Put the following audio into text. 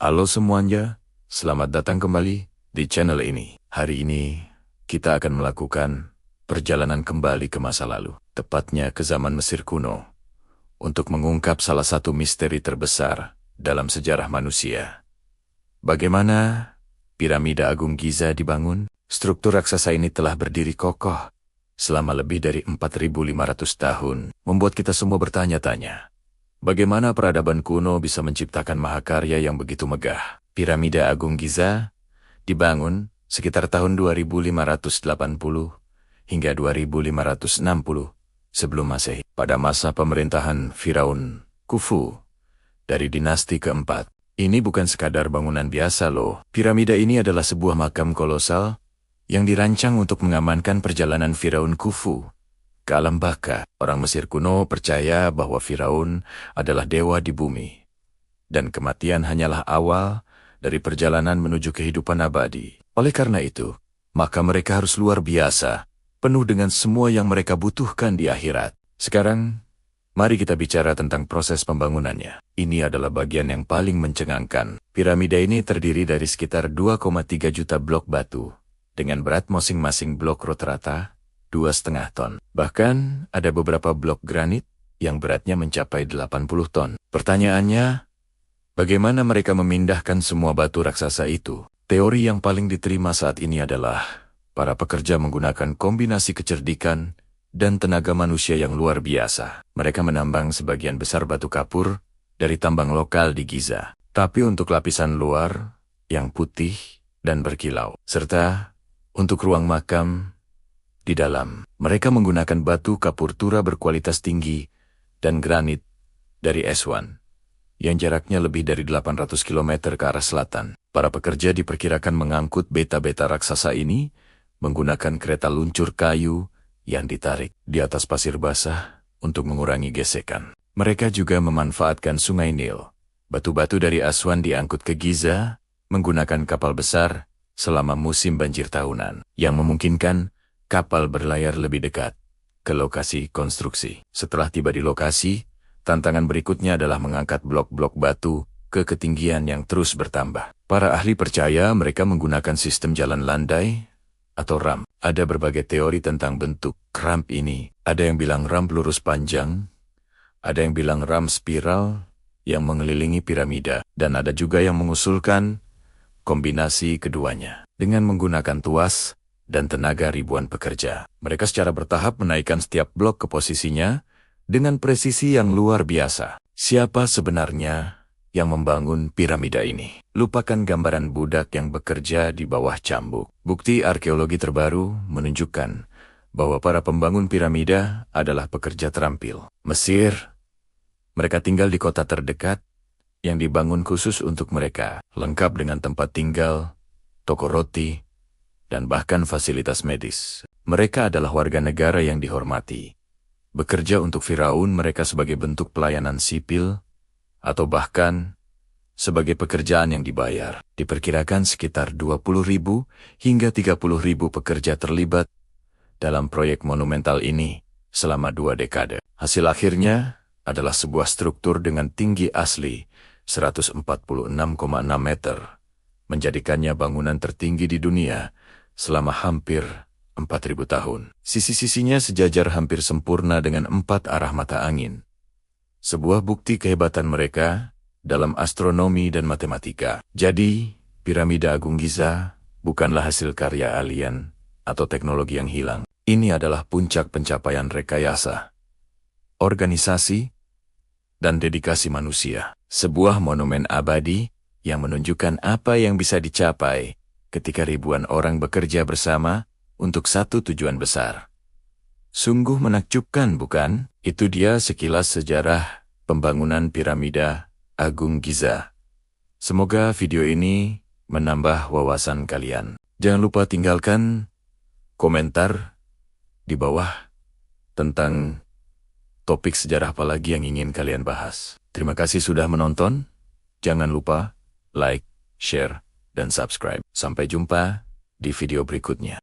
Halo semuanya, selamat datang kembali di channel ini. Hari ini, kita akan melakukan perjalanan kembali ke masa lalu, tepatnya ke zaman Mesir kuno, untuk mengungkap salah satu misteri terbesar dalam sejarah manusia. Bagaimana piramida Agung Giza dibangun? Struktur raksasa ini telah berdiri kokoh selama lebih dari 4.500 tahun, membuat kita semua bertanya-tanya. Bagaimana peradaban kuno bisa menciptakan mahakarya yang begitu megah? Piramida Agung Giza dibangun sekitar tahun 2580 hingga 2560 sebelum Masehi, pada masa pemerintahan Firaun Khufu dari dinasti keempat. Ini bukan sekadar bangunan biasa loh. Piramida ini adalah sebuah makam kolosal yang dirancang untuk mengamankan perjalanan Firaun Khufu ke alam baka. Orang Mesir kuno percaya bahwa Firaun adalah dewa di bumi, dan kematian hanyalah awal dari perjalanan menuju kehidupan abadi. Oleh karena itu, maka mereka harus luar biasa, penuh dengan semua yang mereka butuhkan di akhirat. Sekarang, mari kita bicara tentang proses pembangunannya. Ini adalah bagian yang paling mencengangkan. Piramida ini terdiri dari sekitar 2,3 juta blok batu, dengan berat masing-masing blok rata-rata 2,5 ton. Bahkan, ada beberapa blok granit yang beratnya mencapai 80 ton. Pertanyaannya, bagaimana mereka memindahkan semua batu raksasa itu? Teori yang paling diterima saat ini adalah para pekerja menggunakan kombinasi kecerdikan dan tenaga manusia yang luar biasa. Mereka menambang sebagian besar batu kapur dari tambang lokal di Giza. Tapi untuk lapisan luar yang putih dan berkilau, serta untuk ruang makam di dalam, mereka menggunakan batu kapur tura berkualitas tinggi dan granit dari Aswan, yang jaraknya lebih dari 800 km ke arah selatan. Para pekerja diperkirakan mengangkut beta-beta raksasa ini menggunakan kereta luncur kayu yang ditarik di atas pasir basah untuk mengurangi gesekan. Mereka juga memanfaatkan sungai Nil. Batu-batu dari Aswan diangkut ke Giza menggunakan kapal besar selama musim banjir tahunan, yang memungkinkan kapal berlayar lebih dekat ke lokasi konstruksi. Setelah tiba di lokasi, tantangan berikutnya adalah mengangkat blok-blok batu ke ketinggian yang terus bertambah. Para ahli percaya mereka menggunakan sistem jalan landai atau ramp. Ada berbagai teori tentang bentuk ramp ini. Ada yang bilang ramp lurus panjang, ada yang bilang ramp spiral yang mengelilingi piramida, dan ada juga yang mengusulkan kombinasi keduanya. Dengan menggunakan tuas dan tenaga ribuan pekerja, mereka secara bertahap menaikkan setiap blok ke posisinya dengan presisi yang luar biasa. Siapa sebenarnya yang membangun piramida ini? Lupakan gambaran budak yang bekerja di bawah cambuk. Bukti arkeologi terbaru menunjukkan bahwa para pembangun piramida adalah pekerja terampil Mesir. Mereka tinggal di kota terdekat yang dibangun khusus untuk mereka, lengkap dengan tempat tinggal, toko roti, dan bahkan fasilitas medis. Mereka adalah warga negara yang dihormati. Bekerja untuk Firaun mereka sebagai bentuk pelayanan sipil, atau bahkan sebagai pekerjaan yang dibayar. Diperkirakan sekitar 20.000 hingga 30.000 pekerja terlibat dalam proyek monumental ini selama 2 dekade. Hasil akhirnya adalah sebuah struktur dengan tinggi asli 146,6 meter, menjadikannya bangunan tertinggi di dunia selama hampir 4.000 tahun. Sisi-sisinya sejajar hampir sempurna dengan 4 arah mata angin. Sebuah bukti kehebatan mereka dalam astronomi dan matematika. Jadi, piramida Agung Giza bukanlah hasil karya alien atau teknologi yang hilang. Ini adalah puncak pencapaian rekayasa, organisasi, dan dedikasi manusia. Sebuah monumen abadi yang menunjukkan apa yang bisa dicapai ketika ribuan orang bekerja bersama untuk satu tujuan besar. Sungguh menakjubkan, bukan? Itu dia sekilas sejarah pembangunan piramida Agung Giza. Semoga video ini menambah wawasan kalian. Jangan lupa tinggalkan komentar di bawah tentang topik sejarah apa lagi yang ingin kalian bahas. Terima kasih sudah menonton. Jangan lupa like, share, dan subscribe. Sampai jumpa di video berikutnya.